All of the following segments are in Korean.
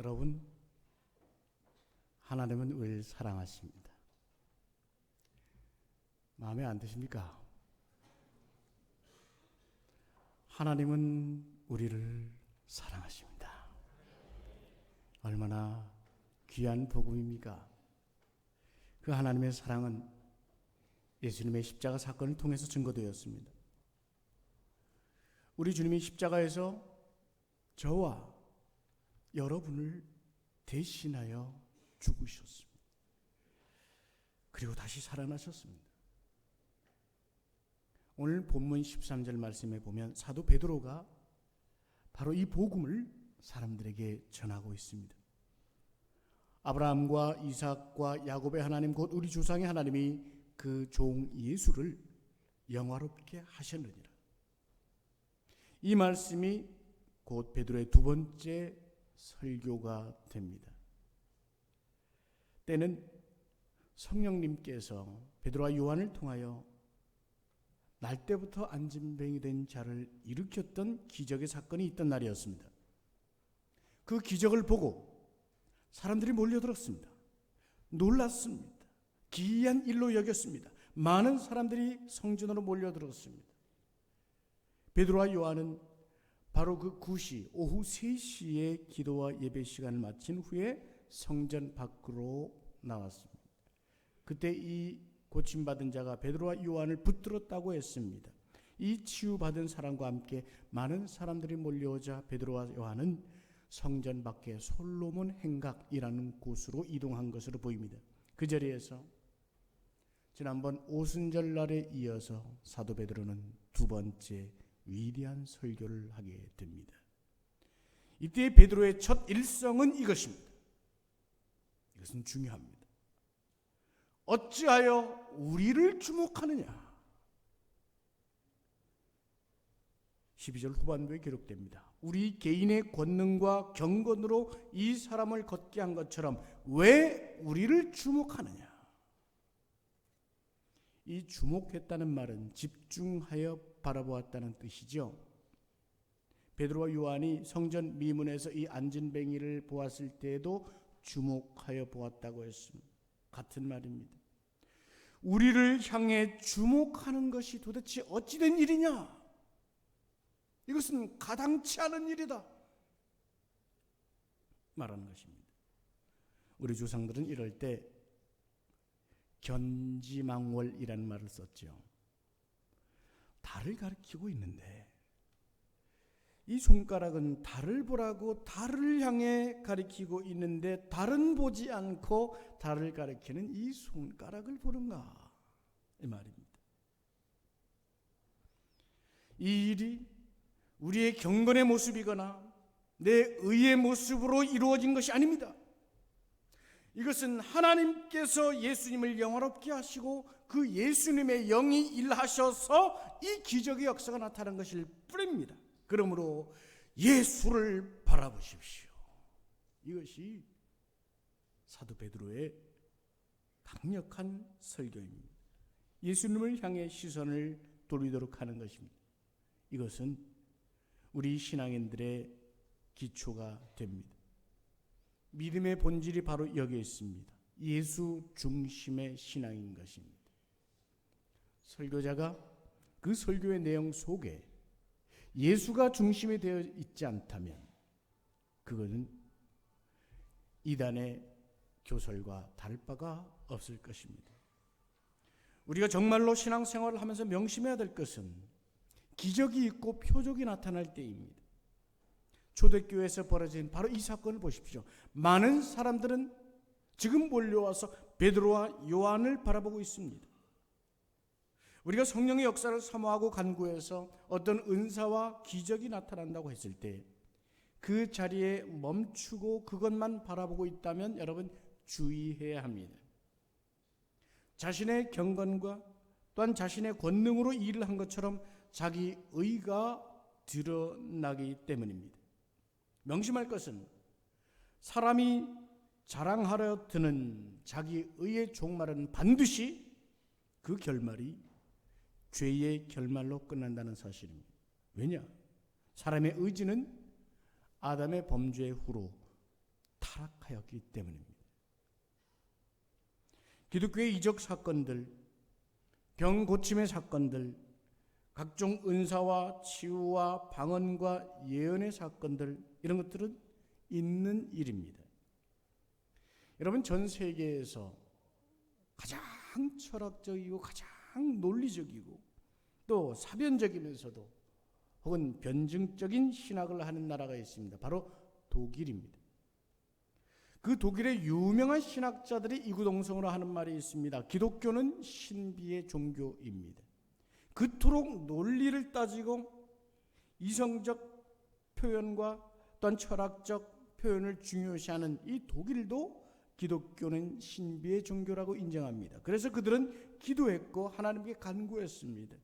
여러분, 하나님은 우리를 사랑하십니다. 마음에 안 드십니까? 하나님은 우리를 사랑하십니다. 얼마나 귀한 복음입니까? 그 하나님의 사랑은 예수님의 십자가 사건을 통해서 증거되었습니다. 우리 주님이 십자가에서 저와 여러분을 대신하여 죽으셨습니다. 그리고 다시 살아나셨습니다. 오늘 본문 13절 말씀에 보면 사도 베드로가 바로 이 복음을 사람들에게 전하고 있습니다. 아브라함과 이삭과 야곱의 하나님 곧 우리 조상의 하나님이 그 종 예수를 영화롭게 하셨느니라. 이 말씀이 곧 베드로의 두 번째 설교가 됩니다. 때는 성령님께서 베드로와 요한을 통하여 날 때부터 안진뱅이 된 자를 일으켰던 기적의 사건이 있던 날이었습니다. 그 기적을 보고 사람들이 몰려들었습니다. 놀랐습니다. 기이한 일로 여겼습니다. 많은 사람들이 성전으로 몰려들었습니다. 베드로와 요한은 바로 그 9시 오후 3시에 기도와 예배 시간을 마친 후에 성전 밖으로 나왔습니다. 그때 이 고침받은 자가 베드로와 요한을 붙들었다고 했습니다. 이 치유받은 사람과 함께 많은 사람들이 몰려오자 베드로와 요한은 성전 밖에 솔로몬 행각이라는 곳으로 이동한 것으로 보입니다. 그 자리에서 지난번 오순절 날에 이어서 사도 베드로는 두 번째 위대한 설교를 하게 됩니다. 이때 베드로의 첫 일성은 이것입니다. 이것은 중요합니다. 어찌하여 우리를 주목하느냐? 12절 후반부에 기록됩니다. 우리 개인의 권능과 경건으로 이 사람을 걷게 한 것처럼 왜 우리를 주목하느냐? 이 주목했다는 말은 집중하여 바라보았다는 뜻이죠. 베드로와 요한이 성전 미문에서 이 안진뱅이를 보았을 때에도 주목하여 보았다고 했습니다. 같은 말입니다. 우리를 향해 주목하는 것이 도대체 어찌된 일이냐? 이것은 가당치 않은 일이다 말하는 것입니다. 우리 조상들은 이럴 때 견지망월이라는 말을 썼죠. 달을 가리키고 있는데 이 손가락은 달을 보라고 달을 향해 가리키고 있는데 달은 보지 않고 달을 가리키는 이 손가락을 보는가? 이 말입니다. 이 일이 우리의 경건의 모습이거나 내 의의 모습으로 이루어진 것이 아닙니다. 이것은 하나님께서 예수님을 영화롭게 하시고 그 예수님의 영이 일하셔서 이 기적의 역사가 나타난 것일 뿐입니다. 그러므로 예수를 바라보십시오. 이것이 사도 베드로의 강력한 설교입니다. 예수님을 향해 시선을 돌리도록 하는 것입니다. 이것은 우리 신앙인들의 기초가 됩니다. 믿음의 본질이 바로 여기에 있습니다. 예수 중심의 신앙인 것입니다. 설교자가 그 설교의 내용 속에 예수가 중심이 되어 있지 않다면 그것은 이단의 교설과 다를 바가 없을 것입니다. 우리가 정말로 신앙생활을 하면서 명심해야 될 것은 기적이 있고 표적이 나타날 때입니다. 초대교회에서 벌어진 바로 이 사건을 보십시오. 많은 사람들은 지금 몰려와서 베드로와 요한을 바라보고 있습니다. 우리가 성령의 역사를 사모하고 간구해서 어떤 은사와 기적이 나타난다고 했을 때 그 자리에 멈추고 그것만 바라보고 있다면 여러분 주의해야 합니다. 자신의 경건과 또한 자신의 권능으로 일을 한 것처럼 자기 의가 드러나기 때문입니다. 명심할 것은 사람이 자랑하려 드는 자기 의의 종말은 반드시 그 결말이 죄의 결말로 끝난다는 사실입니다. 왜냐? 사람의 의지는 아담의 범죄 후로 타락하였기 때문입니다. 기독교의 이적 사건들, 병 고침의 사건들, 각종 은사와 치유와 방언과 예언의 사건들, 이런 것들은 있는 일입니다. 여러분, 전 세계에서 가장 철학적이고 가장 논리적이고 또 사변적이면서도 혹은 변증적인 신학을 하는 나라가 있습니다. 바로 독일입니다. 그 독일의 유명한 신학자들이 이구동성으로 하는 말이 있습니다. 기독교는 신비의 종교입니다. 그토록 논리를 따지고 이성적 표현과 또한 철학적 표현을 중요시하는 이 독일도 기독교는 신비의 종교라고 인정합니다. 그래서 그들은 기도했고 하나님께 간구했습니다.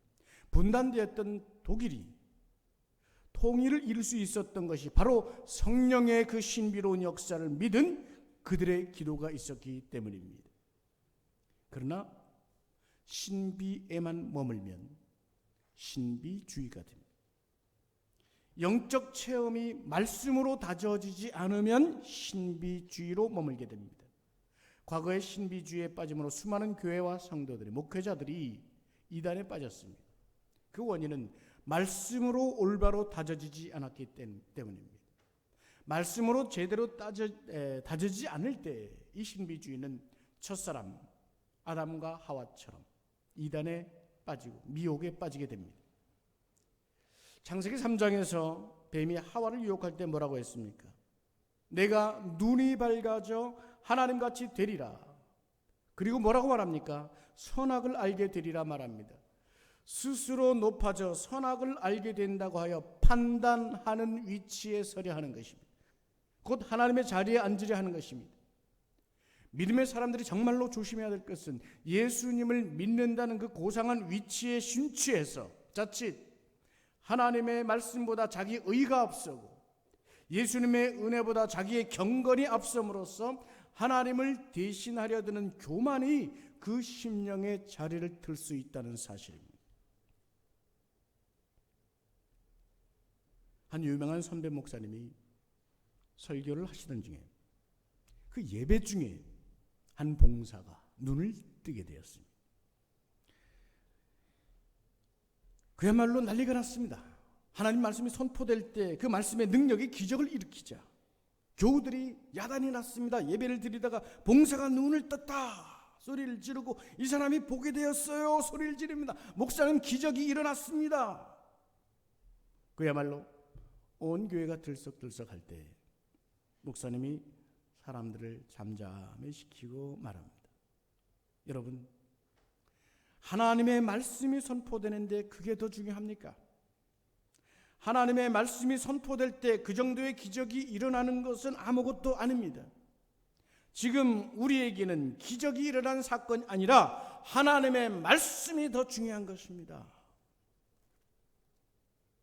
분단되었던 독일이 통일을 이룰 수 있었던 것이 바로 성령의 그 신비로운 역사를 믿은 그들의 기도가 있었기 때문입니다. 그러나 신비에만 머물면 신비주의가 됩니다. 영적 체험이 말씀으로 다져지지 않으면 신비주의로 머물게 됩니다. 과거의 신비주의에 빠짐으로 수많은 교회와 성도들이, 목회자들이 이단에 빠졌습니다. 그 원인은 말씀으로 올바로 다져지지 않았기 때문입니다. 말씀으로 제대로 다져지지 않을 때 이 신비주의는 첫사람 아담과 하와처럼 이단에 빠지고 미혹에 빠지게 됩니다. 창세기 3장에서 뱀이 하와를 유혹할 때 뭐라고 했습니까? 내가 눈이 밝아져 하나님같이 되리라. 그리고 뭐라고 말합니까? 선악을 알게 되리라 말합니다. 스스로 높아져 선악을 알게 된다고 하여 판단하는 위치에 서려 하는 것입니다. 곧 하나님의 자리에 앉으려 하는 것입니다. 믿음의 사람들이 정말로 조심해야 될 것은 예수님을 믿는다는 그 고상한 위치에 심취해서 자칫 하나님의 말씀보다 자기 의가 앞서고 예수님의 은혜보다 자기의 경건이 앞섬으로써 하나님을 대신하려 드는 교만이 그 심령의 자리를 틀 수 있다는 사실입니다. 한 유명한 선배 목사님이 설교를 하시던 중에 그 예배 중에 한 봉사가 눈을 뜨게 되었습니다. 그야말로 난리가 났습니다. 하나님 말씀이 선포될 때 그 말씀의 능력이 기적을 일으키자 교우들이 야단이 났습니다. 예배를 드리다가 봉사가 눈을 떴다 소리를 지르고 이 사람이 보게 되었어요 소리를 지릅니다. 목사는 기적이 일어났습니다. 그야말로 온 교회가 들썩들썩할 때 목사님이 사람들을 잠잠해시키고 말합니다. 여러분, 하나님의 말씀이 선포되는데 그게 더 중요합니까? 하나님의 말씀이 선포될 때 그 정도의 기적이 일어나는 것은 아무것도 아닙니다. 지금 우리에게는 기적이 일어난 사건이 아니라 하나님의 말씀이 더 중요한 것입니다.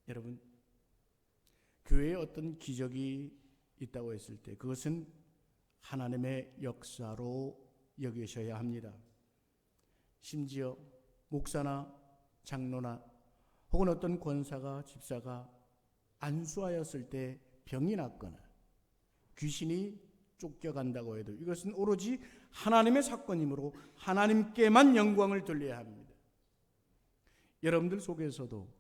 여러분, 교회에 어떤 기적이 있다고 했을 때 그것은 하나님의 역사로 여기셔야 합니다. 심지어 목사나 장로나 혹은 어떤 권사가 집사가 안수하였을 때 병이 났거나 귀신이 쫓겨간다고 해도 이것은 오로지 하나님의 사건이므로 하나님께만 영광을 돌려야 합니다. 여러분들 속에서도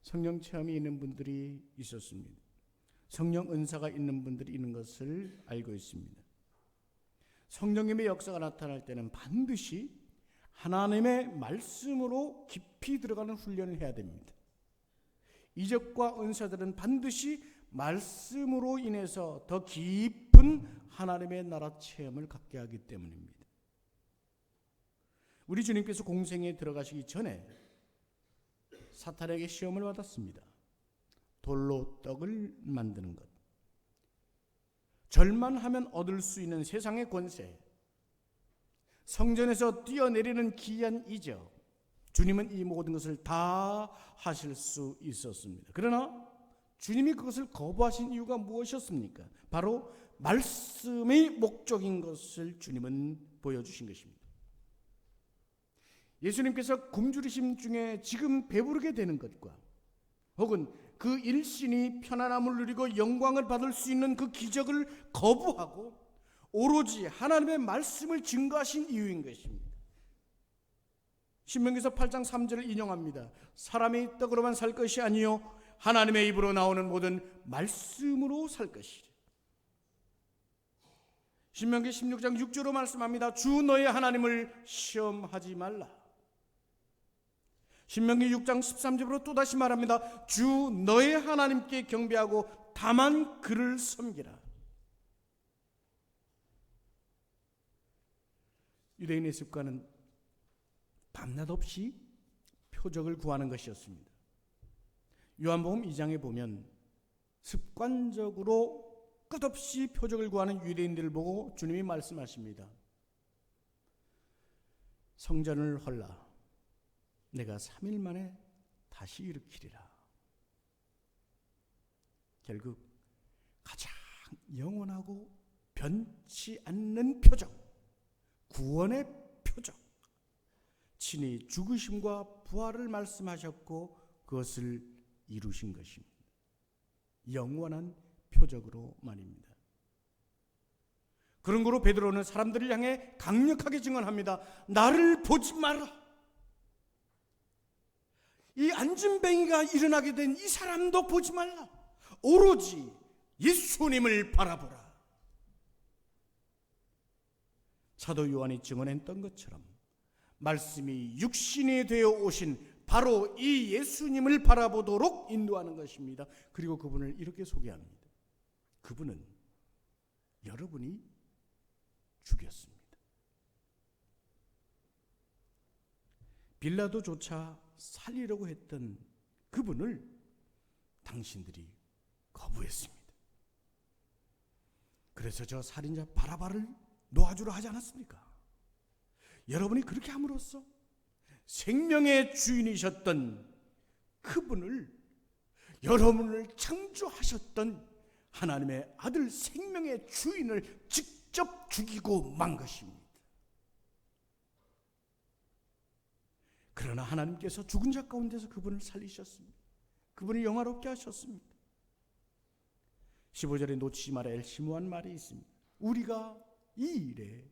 성령 체험이 있는 분들이 있었습니다. 성령 은사가 있는 분들이 있는 것을 알고 있습니다. 성령님의 역사가 나타날 때는 반드시 하나님의 말씀으로 깊이 들어가는 훈련을 해야 됩니다. 이적과 은사들은 반드시 말씀으로 인해서 더 깊은 하나님의 나라 체험을 갖게 하기 때문입니다. 우리 주님께서 공생에 들어가시기 전에 사탄에게 시험을 받았습니다. 돌로 떡을 만드는 것, 절만하면 얻을 수 있는 세상의 권세, 성전에서 뛰어내리는 기이한 이적, 주님은 이 모든 것을 다 하실 수 있었습니다. 그러나 주님이 그것을 거부하신 이유가 무엇이었습니까? 바로 말씀의 목적인 것을 주님은 보여주신 것입니다. 예수님께서 굶주리심 중에 지금 배부르게 되는 것과 혹은 그 일신이 편안함을 누리고 영광을 받을 수 있는 그 기적을 거부하고 오로지 하나님의 말씀을 증거하신 이유인 것입니다. 신명기서 8장 3절을 인용합니다. 사람이 떡으로만 살 것이 아니요 하나님의 입으로 나오는 모든 말씀으로 살 것이라. 신명기 16장 6절로 말씀합니다. 주 너의 하나님을 시험하지 말라. 신명기 6장 13절로 또다시 말합니다. 주 너의 하나님께 경배하고 다만 그를 섬기라. 유대인의 습관은 밤낮 없이 표적을 구하는 것이었습니다. 요한복음 2장에 보면 습관적으로 끝없이 표적을 구하는 유대인들을 보고 주님이 말씀하십니다. 성전을 헐라. 내가 3일 만에 다시 일으키리라. 결국 가장 영원하고 변치 않는 표적, 구원의 표적, 친히 죽으심과 부활을 말씀하셨고 그것을 이루신 것입니다. 영원한 표적으로 말입니다. 그런 거로 베드로는 사람들을 향해 강력하게 증언합니다. 나를 보지 마라. 이 안진뱅이가 일어나게 된 이 사람도 보지 말라. 오로지 예수님을 바라보라. 사도 요한이 증언했던 것처럼 말씀이 육신이 되어 오신 바로 이 예수님을 바라보도록 인도하는 것입니다. 그리고 그분을 이렇게 소개합니다. 그분은 여러분이 죽였습니다. 빌라도조차 살리려고 했던 그분을 당신들이 거부했습니다. 그래서 저 살인자 바라바를 놓아주려 하지 않았습니까? 여러분이 그렇게 함으로써 생명의 주인이셨던 그분을, 여러분을 창조하셨던 하나님의 아들 생명의 주인을 직접 죽이고 만 것입니다. 그러나 하나님께서 죽은 자 가운데서 그분을 살리셨습니다. 그분을 영화롭게 하셨습니다. 15절에 놓치지 말아야 할 심오한 말이 있습니다. 우리가 이 일의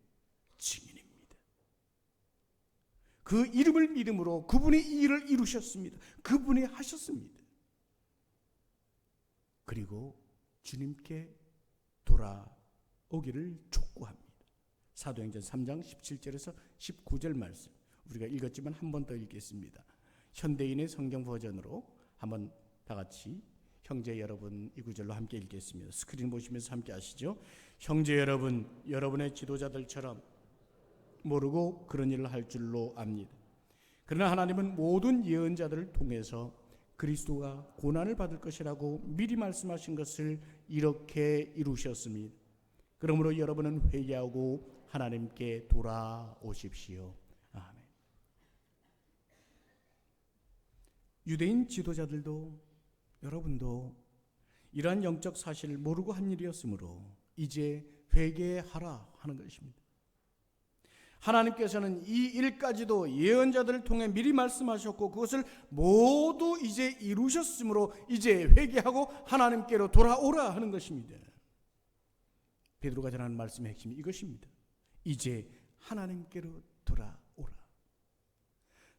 증인입니다. 그 이름을 믿음으로 그분이 이 일을 이루셨습니다. 그분이 하셨습니다. 그리고 주님께 돌아오기를 촉구합니다. 사도행전 3장 17절에서 19절 말씀 우리가 읽었지만 한 번 더 읽겠습니다. 현대인의 성경 버전으로 한번 다 같이 형제 여러분 이 구절로 함께 읽겠습니다. 스크린 보시면서 함께 하시죠. 형제 여러분, 여러분의 지도자들처럼 모르고 그런 일을 할 줄로 압니다. 그러나 하나님은 모든 예언자들을 통해서 그리스도가 고난을 받을 것이라고 미리 말씀하신 것을 이렇게 이루셨습니다. 그러므로 여러분은 회개하고 하나님께 돌아오십시오. 아멘. 유대인 지도자들도 여러분도 이러한 영적 사실을 모르고 한 일이었으므로 이제 회개하라 하는 것입니다. 하나님께서는 이 일까지도 예언자들을 통해 미리 말씀하셨고 그것을 모두 이제 이루셨으므로 이제 회개하고 하나님께로 돌아오라 하는 것입니다. 베드로가 전하는 말씀의 핵심이 이것입니다. 이제 하나님께로 돌아오라.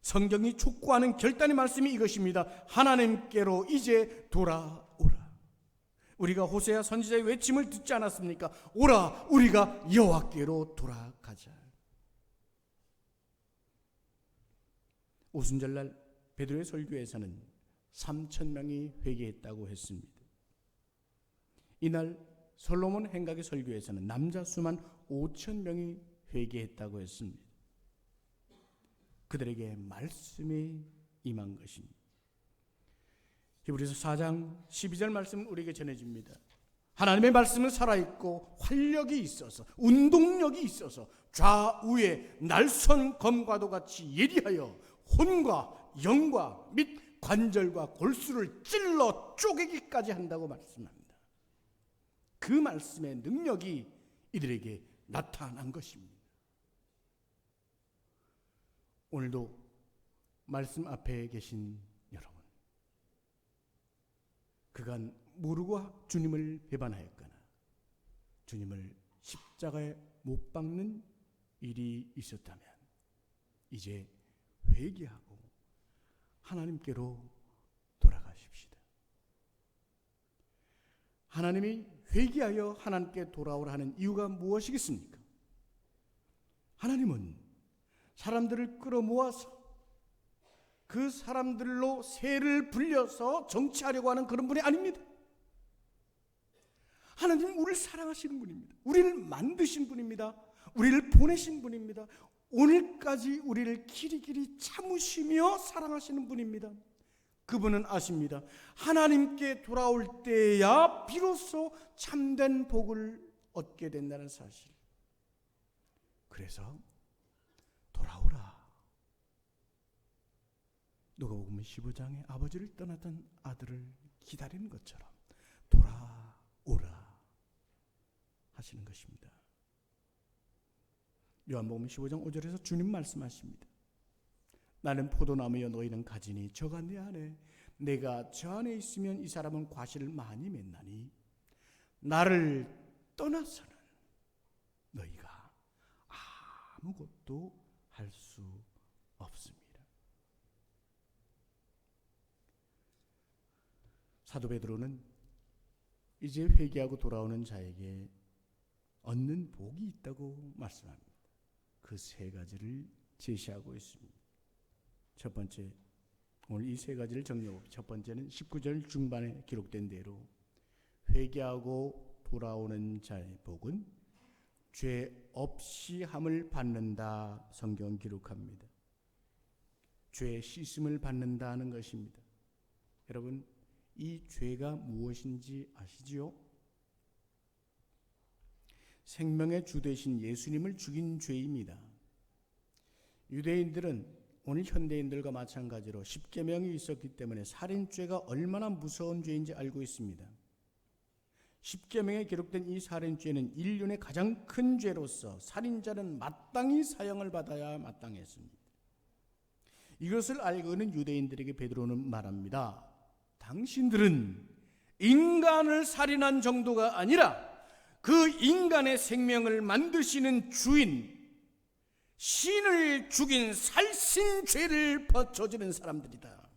성경이 촉구하는 결단의 말씀이 이것입니다. 하나님께로 이제 돌아오라. 우리가 호세아 선지자의 외침을 듣지 않았습니까? 오라, 우리가 여호와께로 돌아가자. 오순절날 베드로의 설교에서는 3,000명이 회개했다고 했습니다. 이날 솔로몬 행각의 설교에서는 남자 수만 5,000명이 회개했다고 했습니다. 그들에게 말씀이 임한 것입니다. 히브리서 4장 12절 말씀 우리에게 전해집니다. 하나님의 말씀은 살아있고 활력이 있어서 운동력이 있어서 좌우에 날선 검과도 같이 예리하여 혼과 영과 및 관절과 골수를 찔러 쪼개기까지 한다고 말씀합니다. 그 말씀의 능력이 이들에게 나타난 것입니다. 오늘도 말씀 앞에 계신 여러분, 그간 모르고 주님을 배반하였거나 주님을 십자가에 못 박는 일이 있었다면 이제 회개하고 하나님께로 돌아가십시다. 하나님이 회개하여 하나님께 돌아오라 하는 이유가 무엇이겠습니까? 하나님은 사람들을 끌어모아서 그 사람들로 세를 불려서 정치하려고 하는 그런 분이 아닙니다. 하나님은 우리를 사랑하시는 분입니다. 우리를 만드신 분입니다. 우리를 보내신 분입니다. 오늘까지 우리를 길이길이 참으시며 사랑하시는 분입니다. 그분은 아십니다. 하나님께 돌아올 때야 비로소 참된 복을 얻게 된다는 사실. 그래서 돌아오라. 누가복음 15장에 아버지를 떠났던 아들을 기다리는 것처럼 돌아오라 하시는 것입니다. 요한복음 15장 5절에서 주님 말씀하십니다. 나는 포도나무여 너희는 가지니 저가 내 안에 내가 저 안에 있으면 이 사람은 과실을 많이 맺나니 나를 떠나서는 너희가 아무것도 할 수 없습니다. 사도 베드로는 이제 회개하고 돌아오는 자에게 얻는 복이 있다고 말씀합니다. 그 세 가지를 제시하고 있습니다. 첫 번째, 오늘 이 세 가지를 정리하고, 첫 번째는 19절 중반에 기록된 대로 회개하고 돌아오는 자의 복은 죄 없이 함을 받는다. 성경 기록합니다. 죄 씻음을 받는다는 것입니다. 여러분, 이 죄가 무엇인지 아시지요? 생명의 주 되신 예수님을 죽인 죄입니다. 유대인들은 오늘 현대인들과 마찬가지로 십계명이 있었기 때문에 살인죄가 얼마나 무서운 죄인지 알고 있습니다. 십계명에 기록된 이 살인죄는 인륜의 가장 큰 죄로서 살인자는 마땅히 사형을 받아야 마땅했습니다. 이것을 알고 있는 유대인들에게 베드로는 말합니다. 당신들은 인간을 살인한 정도가 아니라 그 인간의 생명을 만드시는 주인, 신을 죽인 살신죄를 저지른 사람들이다.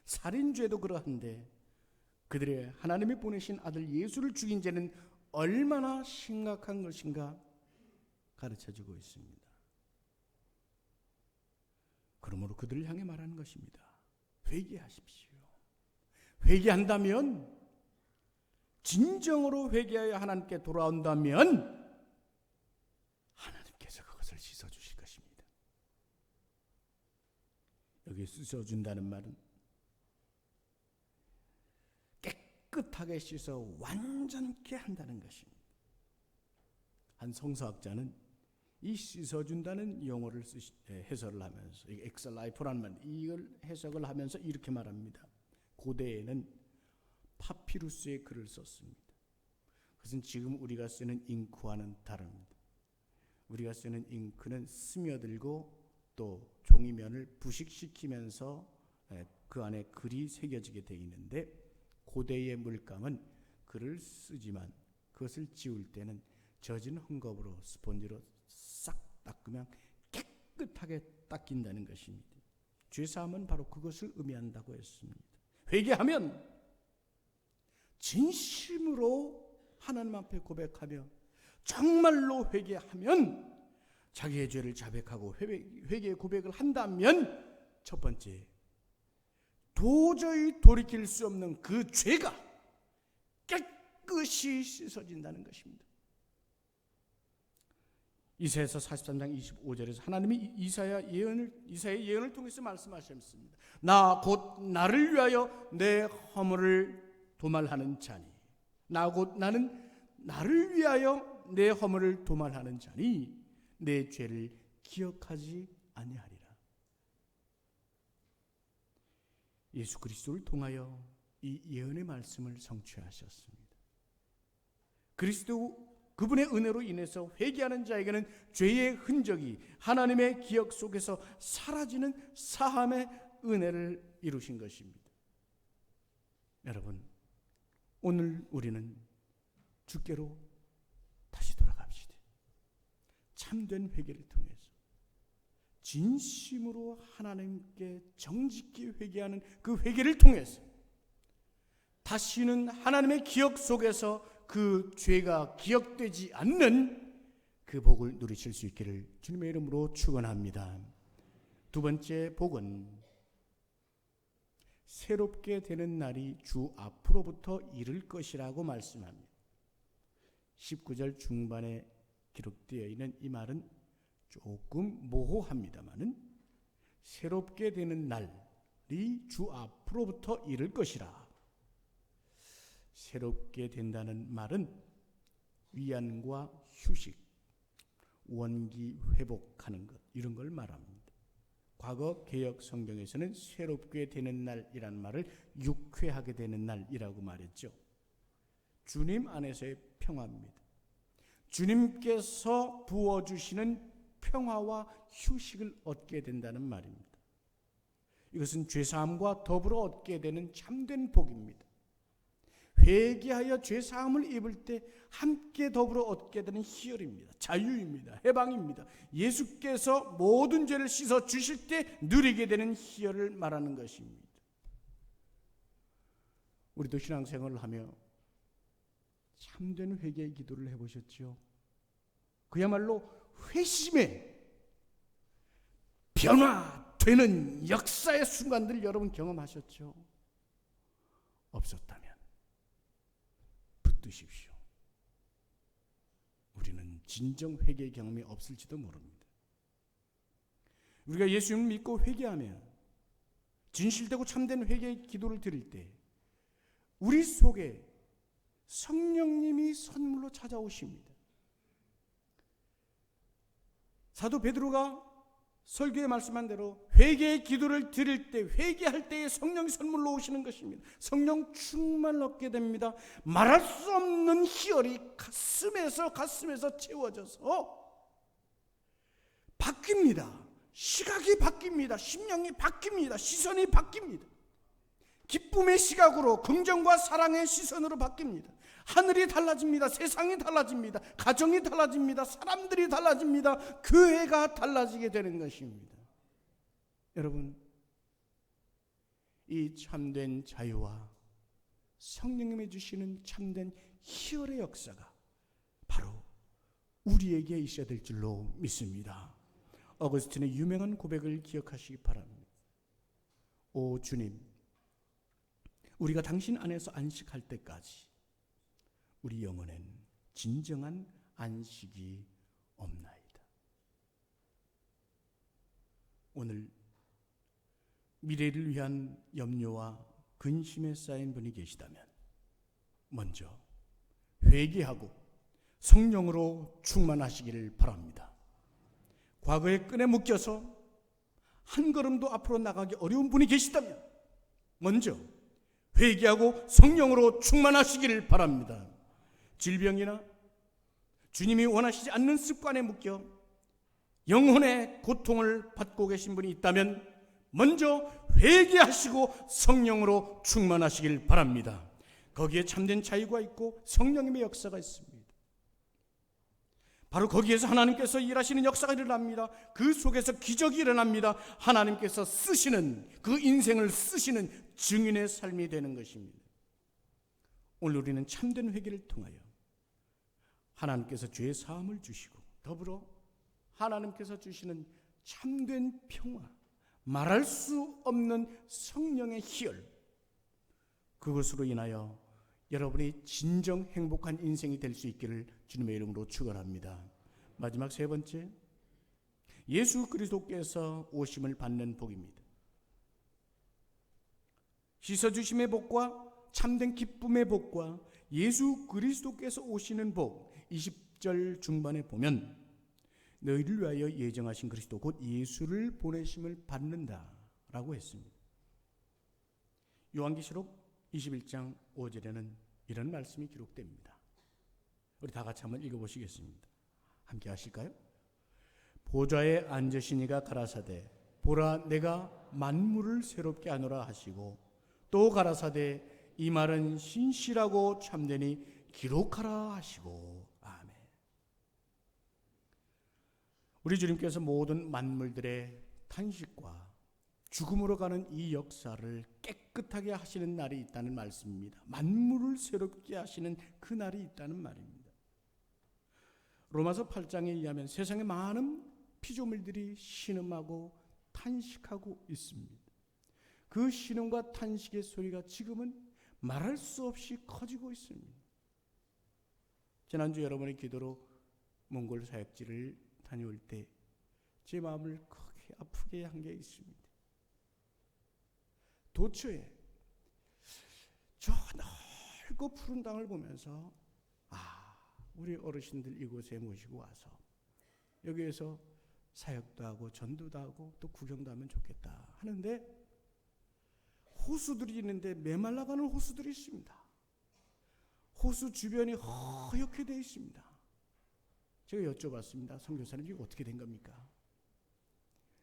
살인죄도 그러한데 그들의 하나님이 보내신 아들 예수를 죽인 죄는 얼마나 심각한 것인가 가르쳐주고 있습니다. 그러므로 그들을 향해 말하는 것입니다. 회개하십시오. 회개한다면, 진정으로 회개하여 하나님께 돌아온다면 하나님께서 그것을 씻어주실 것입니다. 여기 씻어준다는 말은 깨끗하게 씻어 완전케 한다는 것입니다. 한 성서학자는 이 씻어준다는 용어를 해설을 하면서, 엑셀라이프라는 말, 이걸 해석을 하면서 이렇게 말합니다. 고대에는 파피루스의 글을 썼습니다. 그것은 지금 우리가 쓰는 잉크와는 다릅니다. 우리가 쓰는 잉크는 스며들고 또 종이면을 부식시키면서 그 안에 글이 새겨지게 되어 있는데, 고대의 물감은 글을 쓰지만 그것을 지울 때는 젖은 헝겊으로 스펀지로 싹 닦으면 깨끗하게 닦인다는 것입니다. 죄사함은 바로 그것을 의미한다고 했습니다. 회개하면, 진심으로 하나님 앞에 고백하며 정말로 회개하면, 자기의 죄를 자백하고 회개의 고백을 한다면, 첫 번째, 도저히 돌이킬 수 없는 그 죄가 깨끗이 씻어진다는 것입니다. 이사야서 43장 25절에서 하나님이 이사야의 예언을 통해서 말씀하셨습니다. 나 곧 나를 위하여 내 허물을 도말하는 자니, 나 곧 나는 나를 위하여 내 허물을 도말하는 자니 내 죄를 기억하지 아니하리라. 예수 그리스도를 통하여 이 예언의 말씀을 성취하셨습니다. 그분의 은혜로 인해서 회개하는 자에게는 죄의 흔적이 하나님의 기억 속에서 사라지는 사함의 은혜를 이루신 것입니다. 여러분, 오늘 우리는 주께로 참된 회개를 통해서 진심으로 하나님께 정직히 회개하는 그 회개를 통해서 다시는 하나님의 기억 속에서 그 죄가 기억되지 않는 그 복을 누리실 수 있기를 주님의 이름으로 축원합니다. 두 번째 복은 새롭게 되는 날이 주 앞으로부터 이를 것이라고 말씀합니다. 19절 중반에 기록되어 있는 이 말은 조금 모호합니다마는 새롭게 되는 날이 주 앞으로부터 이를 것이라. 새롭게 된다는 말은 위안과 휴식, 원기 회복하는 것, 이런 걸 말합니다. 과거 개역 성경에서는 새롭게 되는 날이란 말을 육회하게 되는 날이라고 말했죠. 주님 안에서의 평화입니다. 주님께서 부어주시는 평화와 휴식을 얻게 된다는 말입니다. 이것은 죄사함과 더불어 얻게 되는 참된 복입니다. 회개하여 죄사함을 입을 때 함께 더불어 얻게 되는 희열입니다. 자유입니다. 해방입니다. 예수께서 모든 죄를 씻어 주실 때 누리게 되는 희열을 말하는 것입니다. 우리도 신앙생활을 하며 참된 회개의 기도를 해보셨죠? 그야말로 회심의 변화되는 역사의 순간들 여러분 경험하셨죠? 없었다면 붙드십시오. 우리는 진정 회개의 경험이 없을지도 모릅니다. 우리가 예수님을 믿고 회개하며 진실되고 참된 회개의 기도를 드릴 때 우리 속에 성령님이 선물로 찾아오십니다. 사도 베드로가 설교에 말씀한 대로 회개의 기도를 드릴 때, 회개할 때에 성령이 선물로 오시는 것입니다. 성령 충만을 얻게 됩니다. 말할 수 없는 희열이 가슴에서 채워져서 바뀝니다. 시각이 바뀝니다. 심령이 바뀝니다. 시선이 바뀝니다. 기쁨의 시각으로, 긍정과 사랑의 시선으로 바뀝니다. 하늘이 달라집니다. 세상이 달라집니다. 가정이 달라집니다. 사람들이 달라집니다. 교회가 달라지게 되는 것입니다. 여러분, 이 참된 자유와 성령님이 주시는 참된 희열의 역사가 바로 우리에게 있어야 될 줄로 믿습니다. 어거스틴의 유명한 고백을 기억하시기 바랍니다. 오 주님, 우리가 당신 안에서 안식할 때까지 우리 영혼엔 진정한 안식이 없나이다. 오늘 미래를 위한 염려와 근심에 쌓인 분이 계시다면 먼저 회개하고 성령으로 충만하시기를 바랍니다. 과거의 끈에 묶여서 한 걸음도 앞으로 나가기 어려운 분이 계시다면 먼저 회개하고 성령으로 충만하시기를 바랍니다. 질병이나 주님이 원하시지 않는 습관에 묶여 영혼의 고통을 받고 계신 분이 있다면 먼저 회개하시고 성령으로 충만하시길 바랍니다. 거기에 참된 자유가 있고 성령님의 역사가 있습니다. 바로 거기에서 하나님께서 일하시는 역사가 일어납니다. 그 속에서 기적이 일어납니다. 하나님께서 쓰시는, 그 인생을 쓰시는 증인의 삶이 되는 것입니다. 오늘 우리는 참된 회개를 통하여 하나님께서 죄 사함을 주시고 더불어 하나님께서 주시는 참된 평화, 말할 수 없는 성령의 희열, 그것으로 인하여 여러분이 진정 행복한 인생이 될 수 있기를 주님의 이름으로 축원합니다. 마지막 세 번째, 예수 그리스도께서 오심을 받는 복입니다. 씻어주심의 복과 참된 기쁨의 복과 예수 그리스도께서 오시는 복, 20절 중반에 보면 너희를 위하여 예정하신 그리스도 곧 예수를 보내심을 받는다라고 했습니다. 요한계시록 21장 5절에는 이런 말씀이 기록됩니다. 우리 다 같이 한번 읽어보시겠습니다. 함께 하실까요? 보좌에 앉으시니가 가라사대 보라 내가 만물을 새롭게 하노라 하시고 또 가라사대 이 말은 신실하고 참되니 기록하라 하시고. 아멘. 우리 주님께서 모든 만물들의 탄식과 죽음으로 가는 이 역사를 깨끗하게 하시는 날이 있다는 말씀입니다. 만물을 새롭게 하시는 그 날이 있다는 말입니다. 로마서 8장에 의하면 세상에 많은 피조물들이 신음하고 탄식하고 있습니다. 그 신음과 탄식의 소리가 지금은 말할 수 없이 커지고 있습니다. 지난주 여러분의 기도로 몽골 사역지를 다녀올 때 제 마음을 크게 아프게 한 게 있습니다. 도처에 저 넓고 푸른 땅을 보면서 우리 어르신들 이곳에 모시고 와서 여기에서 사역도 하고 전도도 하고 또 구경도 하면 좋겠다 하는데 호수들이 있는데 메말라가는 호수들이 있습니다. 호수 주변이 허옇게 되어 있습니다. 제가 여쭤봤습니다. 선교사님 이거 어떻게 된 겁니까?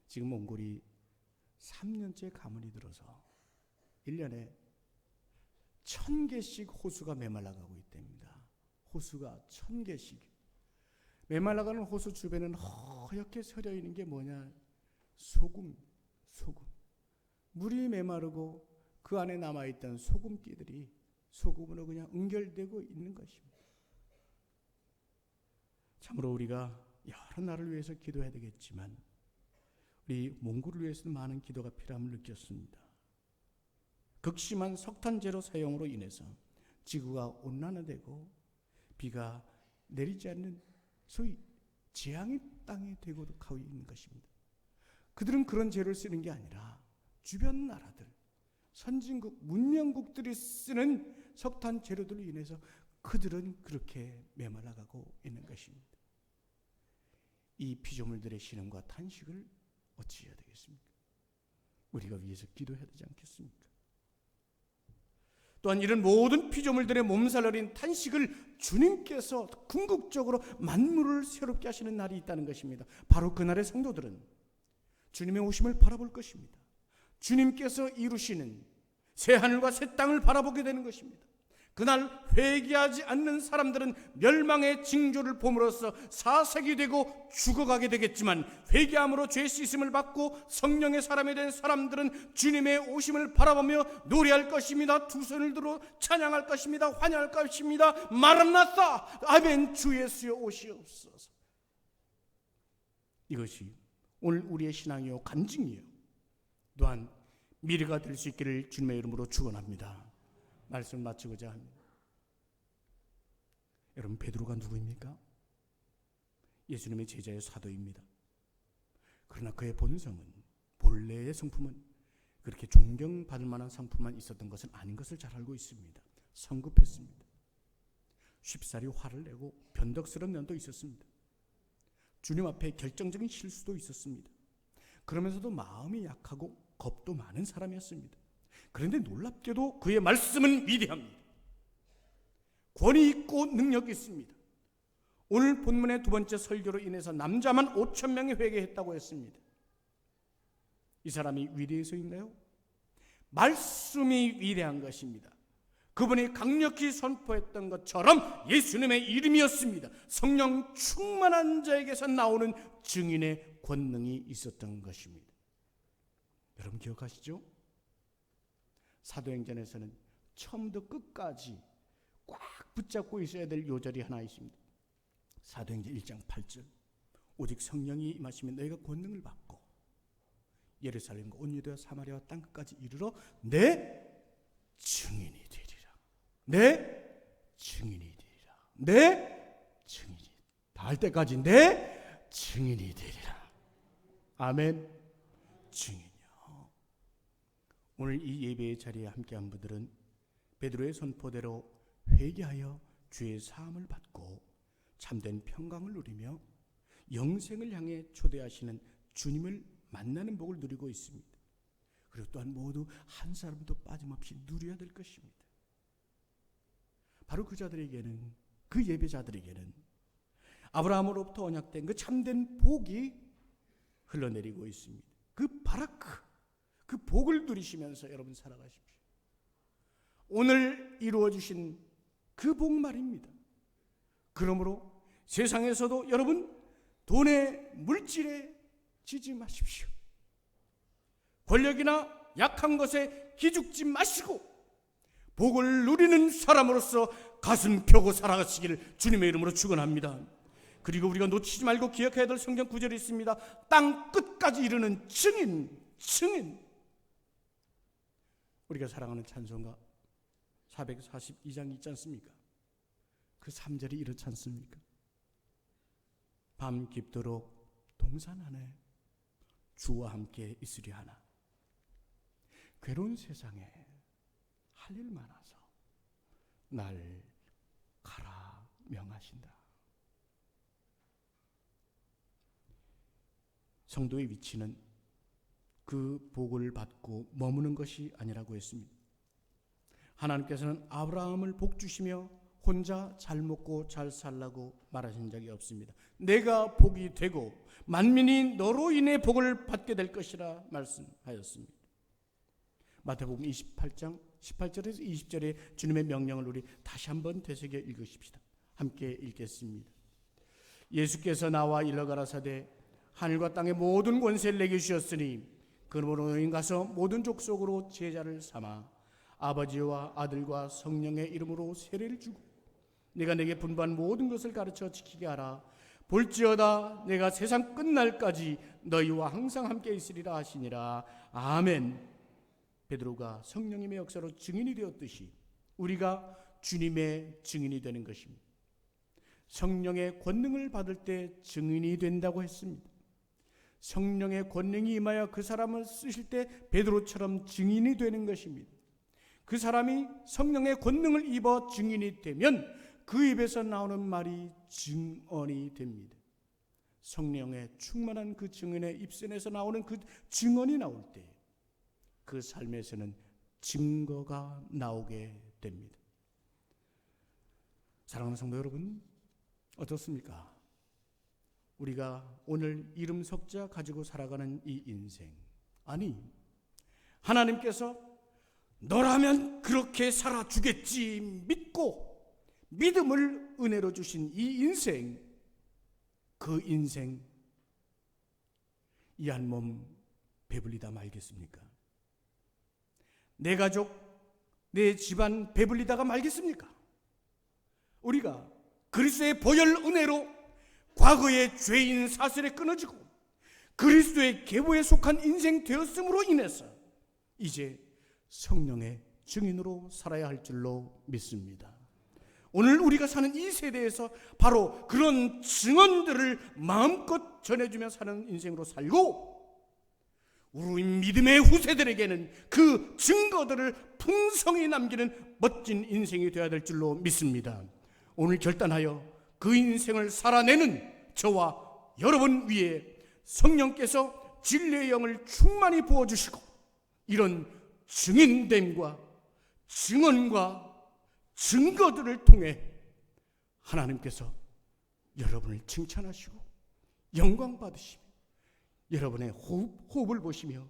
지금 몽골이 3년째 가뭄이 들어서 1년에 1000개씩 호수가 메말라가고 있답니다. 호수가 1000개씩. 메말라가는 호수 주변에는 허옇게 서려 있는 게 뭐냐? 소금. 물이 메마르고 그 안에 남아있던 소금기들이 소금으로 그냥 응결되고 있는 것입니다. 참으로 우리가 여러 나라를 위해서 기도해야 되겠지만 우리 몽골을 위해서는 많은 기도가 필요함을 느꼈습니다. 극심한 석탄 제로 사용으로 인해서 지구가 온난화되고 비가 내리지 않는 소위 재앙의 땅이 되고 가고 있는 것입니다. 그들은 그런 재료를 쓰는 게 아니라 주변 나라들, 선진국, 문명국들이 쓰는 석탄 재료들로 인해서 그들은 그렇게 메말라가고 있는 것입니다. 이 피조물들의 신음과 탄식을 어찌 해야 되겠습니까? 우리가 위해서 기도해야 되지 않겠습니까? 또한 이런 모든 피조물들의 몸살 어린 탄식을 주님께서 궁극적으로 만물을 새롭게 하시는 날이 있다는 것입니다. 바로 그날의 성도들은 주님의 오심을 바라볼 것입니다. 주님께서 이루시는 새하늘과 새 땅을 바라보게 되는 것입니다. 그날 회개하지 않는 사람들은 멸망의 징조를 봄으로써 사색이 되고 죽어가게 되겠지만 회개함으로 죄 씻음을 받고 성령의 사람이 된 사람들은 주님의 오심을 바라보며 노래할 것입니다. 두 손을 들어 찬양할 것입니다. 환영할 것입니다. 마란나타 아멘 주 예수여 오시옵소서. 이것이 오늘 우리의 신앙이요 간증이요 또한 미래가 될 수 있기를 주님의 이름으로 축원합니다. 말씀 마치고자 합니다. 여러분 베드로가 누구입니까? 예수님의 제자의 사도입니다. 그러나 그의 본성은 본래의 성품은 그렇게 존경받을 만한 성품만 있었던 것은 아닌 것을 잘 알고 있습니다. 성급했습니다. 쉽사리 화를 내고 변덕스러운 면도 있었습니다. 주님 앞에 결정적인 실수도 있었습니다. 그러면서도 마음이 약하고 겁도 많은 사람이었습니다. 그런데 놀랍게도 그의 말씀은 위대합니다. 권위 있고 능력이 있습니다. 오늘 본문의 두 번째 설교로 인해서 남자만 5,000명이 회개했다고 했습니다. 이 사람이 위대해서인가요? 말씀이 위대한 것입니다. 그분이 강력히 선포했던 것처럼 예수님의 이름이었습니다. 성령 충만한 자에게서 나오는 증인의 권능이 있었던 것입니다. 여러분 기억하시죠? 사도행전에서는 처음부터 끝까지 꽉 붙잡고 있어야 될 요절이 하나 있습니다. 사도행전 1장 8절 오직 성령이 임하시면 너희가 권능을 받고 예루살렘과 온 유대와 사마리아와 땅끝까지 이르러 내 증인이 되리라. 내 증인이 되리라. 내 증인이 다 할 때까지 내 증인이 되리라. 아멘. 증인이요. 오늘 이 예배의 자리에 함께한 분들은 베드로의 선포대로 회개하여 주의 사함을 받고 참된 평강을 누리며 영생을 향해 초대하시는 주님을 만나는 복을 누리고 있습니다. 그리고 또한 모두 한 사람도 빠짐없이 누려야 될 것입니다. 바로 그 자들에게는, 그 예배자들에게는 아브라함으로부터 언약된 그 참된 복이 흘러내리고 있습니다. 그 바라크, 그 복을 누리시면서 여러분 살아가십시오. 오늘 이루어주신 그 복 말입니다. 그러므로 세상에서도 여러분 돈의 물질에 지지 마십시오. 권력이나 약한 것에 기죽지 마시고 복을 누리는 사람으로서 가슴 펴고 살아가시기를 주님의 이름으로 축원합니다. 그리고 우리가 놓치지 말고 기억해야 될 성경 구절이 있습니다. 땅 끝까지 이르는 증인. 우리가 사랑하는 찬송가 442장 있지 않습니까? 그 3절이 이렇지 않습니까? 밤 깊도록 동산 안에 주와 함께 있으려 하나. 괴로운 세상에 할 일 많아서 날 가라 명하신다. 성도의 위치는 그 복을 받고 머무는 것이 아니라고 했습니다. 하나님께서는 아브라함을 복 주시며 혼자 잘 먹고 잘 살라고 말하신 적이 없습니다. 내가 복이 되고 만민이 너로 인해 복을 받게 될 것이라 말씀하였습니다. 마태복음 28장 18절에서 20절의 주님의 명령을 우리 다시 한번 되새겨 읽으십시다. 함께 읽겠습니다. 예수께서 나와 일러 가라사대 하늘과 땅의 모든 권세를 내게 주셨으니 그러므로 너희는 가서 모든 족속으로 제자를 삼아 아버지와 아들과 성령의 이름으로 세례를 주고 내가 내게 분부한 모든 것을 가르쳐 지키게 하라. 볼지어다 내가 세상 끝날까지 너희와 항상 함께 있으리라 하시니라. 아멘. 베드로가 성령님의 역사로 증인이 되었듯이 우리가 주님의 증인이 되는 것입니다. 성령의 권능을 받을 때 증인이 된다고 했습니다. 성령의 권능이 임하여 그 사람을 쓰실 때 베드로처럼 증인이 되는 것입니다. 그 사람이 성령의 권능을 입어 증인이 되면 그 입에서 나오는 말이 증언이 됩니다. 성령의 충만한 그 증인의 입술에서 나오는 그 증언이 나올 때 그 삶에서는 증거가 나오게 됩니다. 사랑하는 성도 여러분, 어떻습니까? 우리가 오늘 이름 석자 가지고 살아가는 이 인생, 아니 하나님께서 너라면 그렇게 살아주겠지 믿고 믿음을 은혜로 주신 이 인생, 그 인생 이 한 몸 배불리다 말겠습니까? 내 가족, 내 집안 배불리다가 말겠습니까? 우리가 그리스도의 보혈 은혜로 과거의 죄인 사슬에 끊어지고 그리스도의 계보에 속한 인생 되었음으로 인해서 이제 성령의 증인으로 살아야 할 줄로 믿습니다. 오늘 우리가 사는 이 세대에서 바로 그런 증언들을 마음껏 전해주며 사는 인생으로 살고 우리 믿음의 후세들에게는 그 증거들을 풍성히 남기는 멋진 인생이 되어야 될 줄로 믿습니다. 오늘 결단하여 그 인생을 살아내는 저와 여러분 위에 성령께서 진리의 영을 충만히 부어주시고 이런 증인됨과 증언과 증거들을 통해 하나님께서 여러분을 칭찬하시고 영광 받으시며 여러분의 호흡을 보시며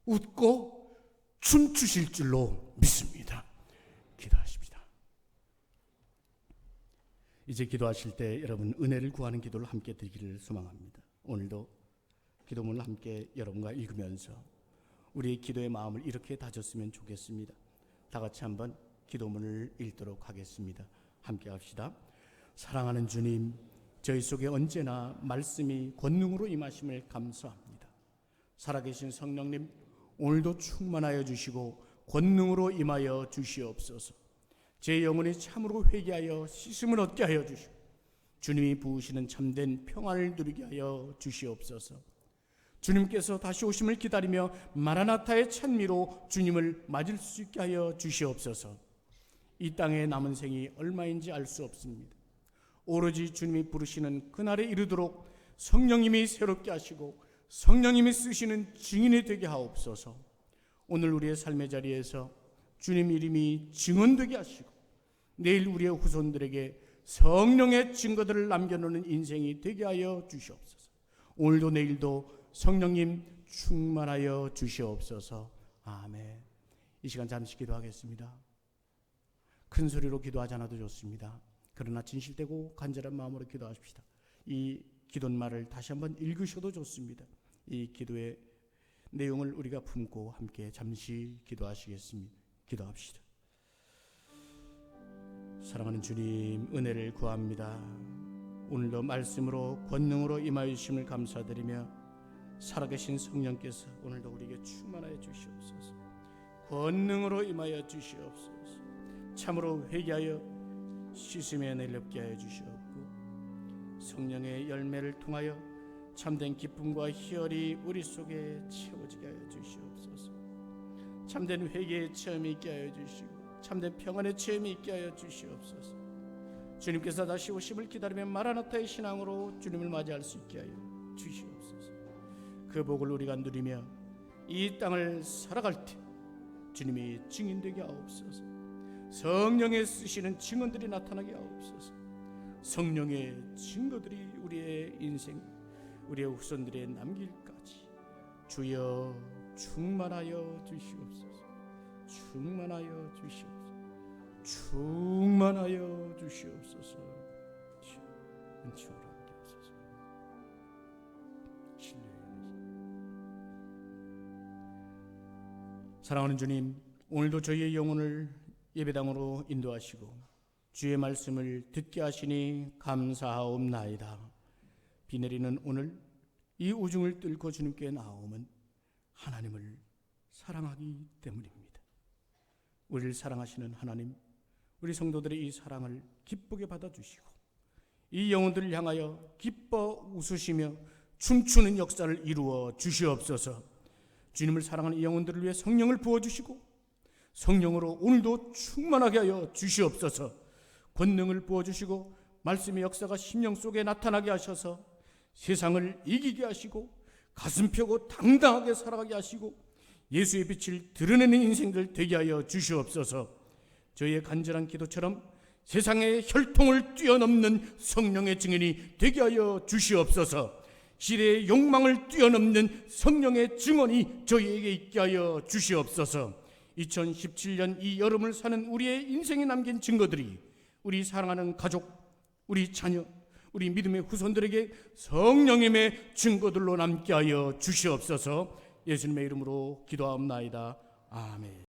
웃고 춤추실 줄로 믿습니다. 기도하십시다. 이제 기도하실 때 여러분 은혜를 구하는 기도를 함께 드리기를 소망합니다. 오늘도 기도문을 함께 여러분과 읽으면서 우리의 기도의 마음을 이렇게 다졌으면 좋겠습니다. 다 같이 한번 기도문을 읽도록 하겠습니다. 함께 합시다. 사랑하는 주님, 저희 속에 언제나 말씀이 권능으로 임하심을 감사합니다. 살아계신 성령님, 오늘도 충만하여 주시고 권능으로 임하여 주시옵소서. 제 영혼이 참으로 회개하여 씻음을 얻게 하여 주시고 주님이 부으시는 참된 평안을 누리게 하여 주시옵소서. 주님께서 다시 오심을 기다리며 마라나타의 찬미로 주님을 맞을 수 있게 하여 주시옵소서. 이 땅에 남은 생이 얼마인지 알 수 없습니다. 오로지 주님이 부르시는 그날에 이르도록 성령님이 새롭게 하시고 성령님이 쓰시는 증인이 되게 하옵소서. 오늘 우리의 삶의 자리에서 주님 이름이 증언되게 하시고 내일 우리의 후손들에게 성령의 증거들을 남겨놓는 인생이 되게 하여 주시옵소서. 오늘도 내일도 성령님 충만하여 주시옵소서. 아멘. 이 시간 잠시 기도하겠습니다. 큰 소리로 기도하지 않아도 좋습니다. 그러나 진실되고 간절한 마음으로 기도하십시다. 이 기도말을 다시 한번 읽으셔도 좋습니다. 이 기도의 내용을 우리가 품고 함께 잠시 기도하시겠습니다. 기도합시다. 사랑하는 주님, 은혜를 구합니다. 오늘도 말씀으로 권능으로 임하여 주심을 감사드리며 살아계신 성령께서 오늘도 우리에게 충만하여 주시옵소서. 권능으로 임하여 주시옵소서. 참으로 회개하여 씻으며 내렵게 하여 주시옵고 성령의 열매를 통하여 참된 기쁨과 희열이 우리 속에 채워지게 하여 주시옵소서. 참된 회개의 체험이 있게 하여 주시고 참된 평안의 체험이 있게 하여 주시옵소서. 주님께서 다시 오심을 기다리며 마라나타의 신앙으로 주님을 맞이할 수 있게 하여 주시옵소서. 그 복을 우리가 누리며 이 땅을 살아갈 때 주님이 증인되게 하옵소서. 성령의 쓰시는 증언들이 나타나게 하옵소서. 성령의 증거들이 우리의 인생, 우리의 후손들의 남길까지 주여 충만하여 주시옵소서. 충만하여 주시옵소서. 충만하여 주시옵소서. 은총으로 함께 하소서. 사랑하는 주님, 오늘도 저희의 영혼을 예배당으로 인도하시고 주의 말씀을 듣게 하시니 감사하옵나이다. 비 내리는 오늘 이 우중을 뚫고 주님께 나옴은 하나님을 사랑하기 때문입니다. 우리를 사랑하시는 하나님, 우리 성도들의 이 사랑을 기쁘게 받아주시고 이 영혼들을 향하여 기뻐 웃으시며 춤추는 역사를 이루어 주시옵소서. 주님을 사랑하는 이 영혼들을 위해 성령을 부어주시고 성령으로 오늘도 충만하게 하여 주시옵소서. 권능을 부어주시고 말씀의 역사가 심령 속에 나타나게 하셔서 세상을 이기게 하시고 가슴 펴고 당당하게 살아가게 하시고 예수의 빛을 드러내는 인생들 되게 하여 주시옵소서. 저희의 간절한 기도처럼 세상의 혈통을 뛰어넘는 성령의 증인이 되게 하여 주시옵소서. 시대의 욕망을 뛰어넘는 성령의 증언이 저희에게 있게 하여 주시옵소서. 2017년 이 여름을 사는 우리의 인생에 남긴 증거들이 우리 사랑하는 가족, 우리 자녀, 우리 믿음의 후손들에게 성령님의 증거들로 남게 하여 주시옵소서. 예수님의 이름으로 기도하옵나이다. 아멘.